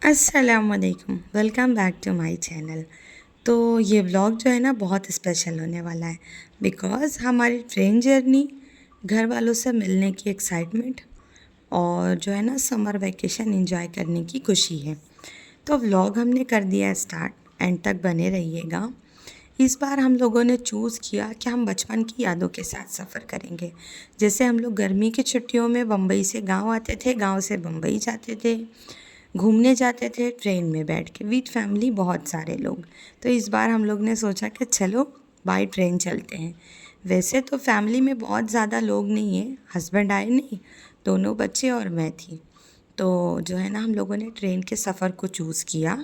अस्सलामुअलैकुम, welcome back to my channel. तो ये व्लॉग जो है ना बहुत स्पेशल होने वाला है बिकॉज़ हमारी ट्रेन जर्नी, घर वालों से मिलने की एक्साइटमेंट और जो है ना समर वैकेशन एंजॉय करने की खुशी है। तो व्लॉग हमने कर दिया है स्टार्ट, एंड तक बने रहिएगा। इस बार हम लोगों ने चूज़ किया कि हम बचपन की यादों के साथ सफ़र करेंगे। जैसे हम लोग गर्मी की छुट्टियों में बम्बई से गाँव आते थे, गाँव से बम्बई जाते थे, घूमने जाते थे ट्रेन में बैठ के विद फैमिली, बहुत सारे लोग। तो इस बार हम लोग ने सोचा कि चलो बाय ट्रेन चलते हैं। वैसे तो फैमिली में बहुत ज़्यादा लोग नहीं हैं, हस्बैंड आए नहीं, दोनों बच्चे और मैं थी। तो जो है ना हम लोगों ने ट्रेन के सफ़र को चूज़ किया।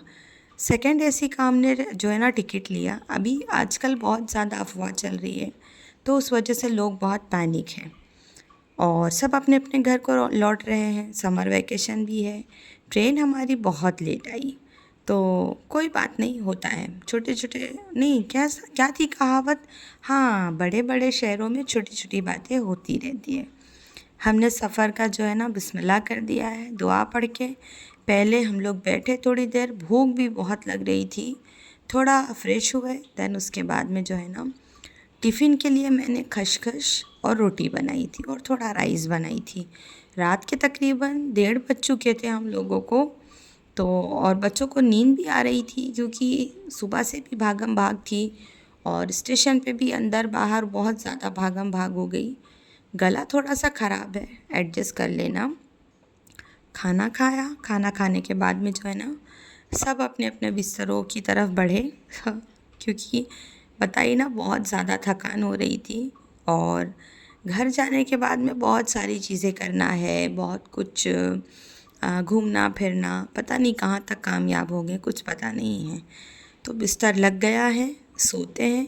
सेकंड एसी का हमने जो है ना टिकट लिया। अभी आजकल बहुत ज़्यादा अफवाह चल रही है, तो उस वजह से लोग बहुत पैनिक हैं और सब अपने अपने घर को लौट रहे हैं। समर वैकेशन भी है। ट्रेन हमारी बहुत लेट आई, तो कोई बात नहीं, होता है। छोटे छोटे नहीं, क्या क्या थी कहावत, हाँ, बड़े बड़े शहरों में छोटी छोटी बातें होती रहती है। हमने सफ़र का जो है ना बिस्मिल्लाह कर दिया है दुआ पढ़ के। पहले हम लोग बैठे थोड़ी देर, भूख भी बहुत लग रही थी, थोड़ा फ्रेश हुए। देन उसके बाद में जो है ना टिफ़िन के लिए मैंने खशखश और रोटी बनाई थी और थोड़ा राइस बनाई थी। रात के तकरीबन 1:30 बज चुके थे हम लोगों को। तो और बच्चों को नींद भी आ रही थी क्योंकि सुबह से भी भागम भाग थी और स्टेशन पे भी अंदर बाहर बहुत ज़्यादा भागम भाग हो गई। गला थोड़ा सा ख़राब है, एडजस्ट कर लेना। खाना खाया, खाना खाने के बाद में जो है ना सब अपने अपने बिस्तरों की तरफ बढ़े क्योंकि बताइए ना बहुत ज़्यादा थकान हो रही थी। और घर जाने के बाद में बहुत सारी चीज़ें करना है, बहुत कुछ घूमना फिरना, पता नहीं कहाँ तक कामयाब हो गए, कुछ पता नहीं है। तो बिस्तर लग गया है, सोते हैं।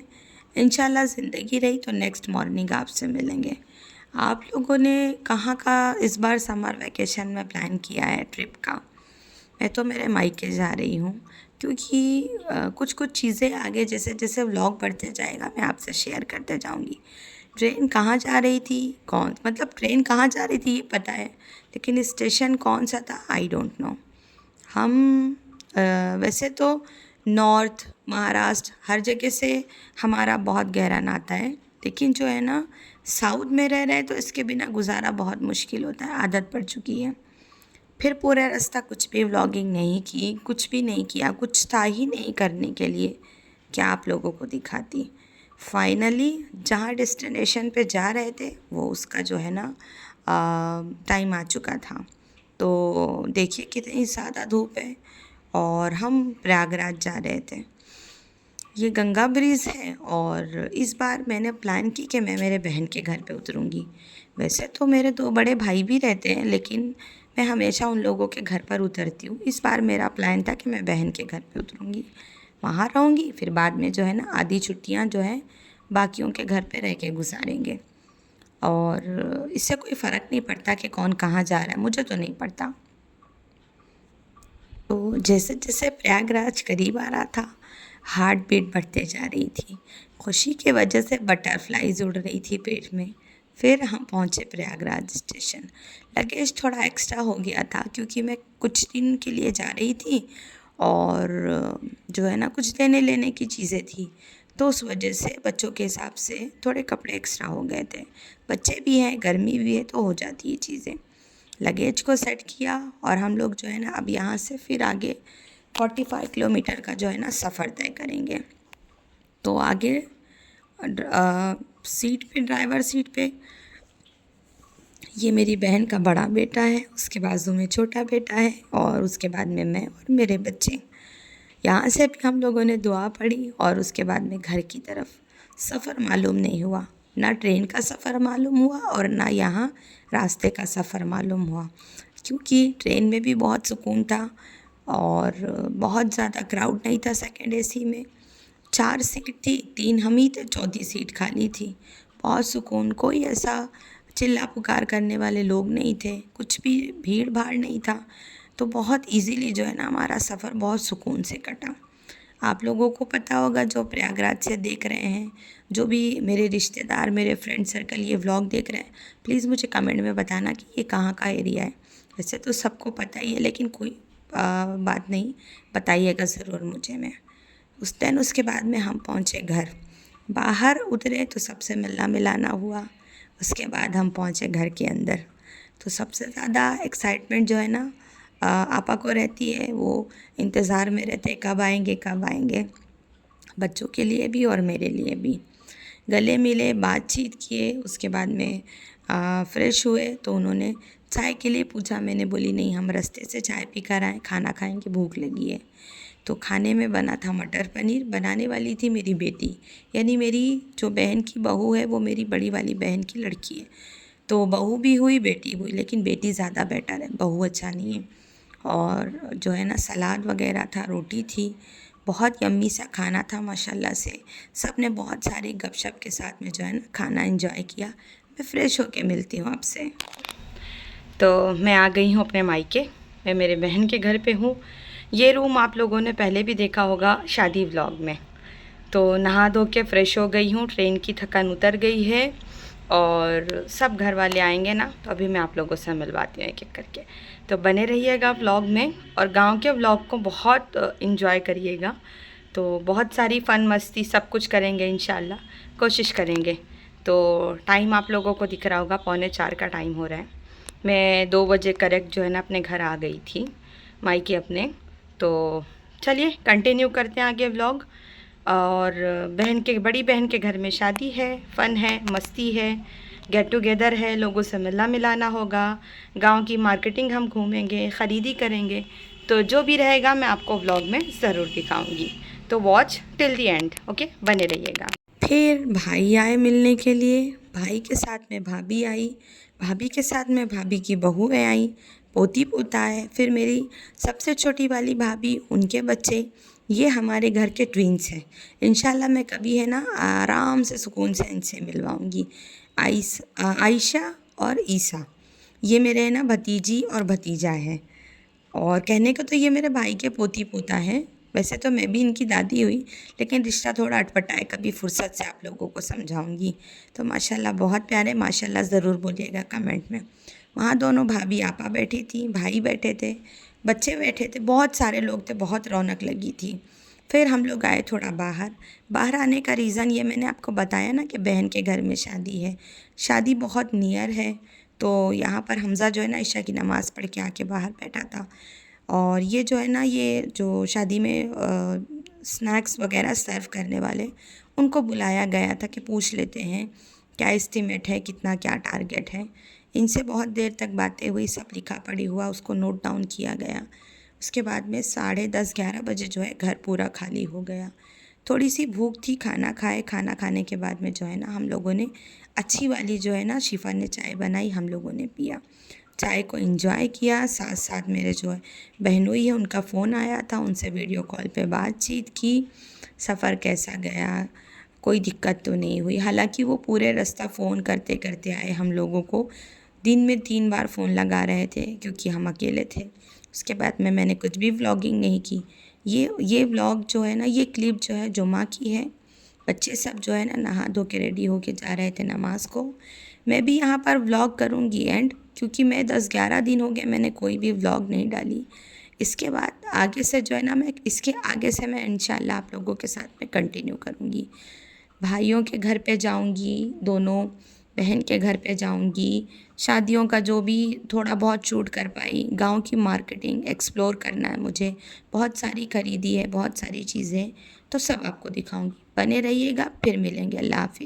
इंशाल्लाह ज़िंदगी रही तो नेक्स्ट मॉर्निंग आपसे मिलेंगे। आप लोगों ने कहाँ का इस बार समर वैकेशन में प्लान किया है ट्रिप का? मैं तो मेरे मायके जा रही हूँ क्योंकि कुछ कुछ चीज़ें आगे जैसे जैसे व्लॉग बढ़ते जाएगा मैं आपसे शेयर करते जाऊँगी। ट्रेन कहाँ जा रही थी, कौन मतलब ट्रेन कहाँ जा रही थी ये पता है, लेकिन स्टेशन कौन सा था आई डोंट नो। हम वैसे तो नॉर्थ महाराष्ट्र हर जगह से हमारा बहुत गहरा नाता है, लेकिन जो है ना साउथ में रह रहे हैं तो इसके बिना गुजारा बहुत मुश्किल होता है, आदत पड़ चुकी है। फिर पूरा रास्ता कुछ भी व्लॉगिंग नहीं की, कुछ भी नहीं किया, कुछ था ही नहीं करने के लिए, क्या आप लोगों को दिखाती। फाइनली जहाँ डेस्टिनेशन पे जा रहे थे वो उसका जो है ना टाइम आ चुका था। तो देखिए कितनी ज़्यादा धूप है और हम प्रयागराज जा रहे थे। ये गंगा ब्रिज है और इस बार मैंने प्लान की कि मैं मेरे बहन के घर पे उतरूँगी। वैसे तो मेरे 2 बड़े भाई भी रहते हैं, लेकिन मैं हमेशा उन लोगों के घर पर उतरती हूँ। इस बार मेरा प्लान था कि मैं बहन के घर पे उतरूँगी, वहाँ रहूँगी, फिर बाद में जो है ना आधी छुट्टियाँ जो हैं बाकियों के घर पे रह के गुजारेंगे। और इससे कोई फ़र्क नहीं पड़ता कि कौन कहाँ जा रहा है, मुझे तो नहीं पड़ता। तो जैसे जैसे प्रयागराज करीब आ रहा था, हार्ट बीट बढ़ते जा रही थी। खुशी की वजह से बटरफ्लाइज उड़ रही थी पेट में। फिर हम पहुँचे प्रयागराज स्टेशन। लगेज थोड़ा एक्स्ट्रा हो गया था क्योंकि मैं कुछ दिन के लिए जा रही थी और जो है ना कुछ देने लेने की चीज़ें थी, तो उस वजह से बच्चों के हिसाब से थोड़े कपड़े एक्स्ट्रा हो गए थे। बच्चे भी हैं, गर्मी भी है, तो हो जाती है चीज़ें। लगेज को सेट किया और हम लोग जो है ना अब यहाँ से फिर आगे 45 किलोमीटर का जो है ना सफ़र तय करेंगे। तो आगे सीट पे, ड्राइवर सीट पे ये मेरी बहन का बड़ा बेटा है, उसके बाजू में छोटा बेटा है और उसके बाद में मैं और मेरे बच्चे। यहाँ से भी हम लोगों ने दुआ पढ़ी और उसके बाद में घर की तरफ। सफ़र मालूम नहीं हुआ, ना ट्रेन का सफ़र मालूम हुआ और ना यहाँ रास्ते का सफ़र मालूम हुआ, क्योंकि ट्रेन में भी बहुत सुकून था और बहुत ज़्यादा क्राउड नहीं था। सेकंड एसी में 4 सीट थी, 3 हम ही थे, चौथी सीट खाली थी। बहुत सुकून, कोई ऐसा चिल्ला पुकार करने वाले लोग नहीं थे, कुछ भी भीड़ भाड़ नहीं था। तो बहुत इजीली जो है ना हमारा सफ़र बहुत सुकून से कटा। आप लोगों को पता होगा जो प्रयागराज से देख रहे हैं, जो भी मेरे रिश्तेदार, मेरे फ्रेंड सर्कल ये व्लॉग देख रहे हैं, प्लीज़ मुझे कमेंट में बताना कि ये कहाँ का एरिया है। वैसे तो सबको पता ही है, लेकिन कोई बात नहीं, बताइएगा ज़रूर मुझे। मैं उसके बाद में हम पहुँचे घर। बाहर उतरे तो सबसे मिलना मिलाना हुआ। उसके बाद हम पहुँचे घर के अंदर। तो सबसे ज़्यादा एक्साइटमेंट जो है ना आपा को रहती है, वो इंतज़ार में रहते कब आएंगे कब आएंगे, बच्चों के लिए भी और मेरे लिए भी। गले मिले, बातचीत किए, उसके बाद में फ़्रेश हुए तो उन्होंने चाय के लिए पूछा। मैंने बोली नहीं, हम रास्ते से चाय पी कर आए, खाना खाएंगे, भूख लगी है। तो खाने में बना था मटर पनीर। बनाने वाली थी मेरी बेटी, यानी मेरी जो बहन की बहू है वो मेरी बड़ी वाली बहन की लड़की है। तो बहू भी हुई, बेटी हुई, लेकिन बेटी ज़्यादा बेटर है, बहू अच्छा नहीं है। और जो है ना सलाद वगैरह था, रोटी थी, बहुत यम्मी सा खाना था माशाल्लाह से। सब ने बहुत सारी गपशप के साथ में जो है ना खाना एंजॉय किया। मैं फ़्रेश होके मिलती हूँ आपसे। तो मैं आ गई हूँ अपने मायके। मैं मेरे बहन के घर पे हूँ। ये रूम आप लोगों ने पहले भी देखा होगा शादी व्लॉग में। तो नहा धो के फ़्रेश हो गई हूँ, ट्रेन की थकान उतर गई है और सब घर वाले आएंगे ना, तो अभी मैं आप लोगों से मिलवाती हूँ एक एक करके। तो बने रहिएगा व्लॉग में और गांव के व्लॉग को बहुत इन्जॉय करिएगा। तो बहुत सारी फ़न मस्ती सब कुछ करेंगे इंशाल्लाह, कोशिश करेंगे। तो टाइम आप लोगों को दिख रहा होगा, 3:45 का टाइम हो रहा है। मैं 2 बजे करेक्ट जो है ना अपने घर आ गई थी, मायके अपने। तो चलिए कंटिन्यू करते हैं आगे व्लॉग। और बड़ी बहन के घर में शादी है, फ़न है, मस्ती है, गेट टुगेदर है, लोगों से मिलना मिलाना होगा, गांव की मार्केटिंग हम घूमेंगे, ख़रीदी करेंगे। तो जो भी रहेगा मैं आपको व्लॉग में ज़रूर दिखाऊंगी। तो watch till the end, okay, बने रहिएगा। फिर भाई आए मिलने के लिए, भाई के साथ में भाभी आई, भाभी के साथ में भाभी की बहुएँ आई, पोती पोता है, फिर मेरी सबसे छोटी वाली भाभी, उनके बच्चे। ये हमारे घर के ट्विंस हैं। इंशाल्लाह मैं कभी है ना आराम से सुकून से इनसे मिलवाऊंगी। आयशा और ईसा, ये मेरे है ना भतीजी और भतीजा है। और कहने को तो ये मेरे भाई के पोती पोता हैं, वैसे तो मैं भी इनकी दादी हुई, लेकिन रिश्ता थोड़ा अटपटा है, कभी फुर्सत से आप लोगों को समझाऊंगी। तो माशाल्लाह बहुत प्यारे, माशाल्लाह ज़रूर बोलिएगा कमेंट में। वहाँ दोनों भाभी आपा बैठी थी, भाई बैठे थे, बच्चे बैठे थे, बहुत सारे लोग थे, बहुत रौनक लगी थी। फिर हम लोग आए थोड़ा बाहर। बाहर आने का रीज़न ये मैंने आपको बताया ना कि बहन के घर में शादी है, शादी बहुत नियर है। तो यहाँ पर हमज़ा जो है ना ईशा की नमाज़ पढ़ के आके बाहर बैठा था। और ये जो है ना, ये जो शादी में स्नैक्स वगैरह सर्व करने वाले, उनको बुलाया गया था कि पूछ लेते हैं क्या एस्टीमेट है, कितना क्या टारगेट है। इनसे बहुत देर तक बातें हुई, सब लिखा पढ़ी हुआ, उसको नोट डाउन किया गया। उसके बाद में 10:30-11 बजे जो है घर पूरा खाली हो गया। थोड़ी सी भूख थी, खाना खाए, खाना खाने के बाद में जो है ना हम लोगों ने अच्छी वाली जो है ना शिफा ने चाय बनाई, हम लोगों ने पिया, चाय को एंजॉय किया। साथ साथ मेरे जो है बहनोई है, उनका फ़ोन आया था, उनसे वीडियो कॉल पे बातचीत की। सफ़र कैसा गया, कोई दिक्कत तो नहीं हुई। हालांकि वो पूरे रास्ता फ़ोन करते करते आए, हम लोगों को दिन में 3 बार फ़ोन लगा रहे थे क्योंकि हम अकेले थे। उसके बाद में मैंने कुछ भी व्लॉगिंग नहीं की। ये व्लॉग जो है ना, ये क्लिप जो है जुमा की है। बच्चे सब जो है ना नहा धो के रेडी होके जा रहे थे नमाज़ को। मैं भी यहाँ पर व्लॉग करूँगी एंड, क्योंकि मैं 10-11 दिन हो गए मैंने कोई भी व्लॉग नहीं डाली। इसके बाद आगे से जो है ना, मैं इसके आगे से मैं इंशाल्लाह आप लोगों के साथ में कंटिन्यू करूँगी। भाइयों के घर पे जाऊँगी, दोनों बहन के घर पे जाऊँगी, शादियों का जो भी थोड़ा बहुत शूट कर पाई, गांव की मार्केटिंग एक्सप्लोर करना है मुझे, बहुत सारी खरीदी है, बहुत सारी चीज़ें, तो सब आपको दिखाऊंगी। बने रहिएगा, फिर मिलेंगे। अल्लाह हाफिज़।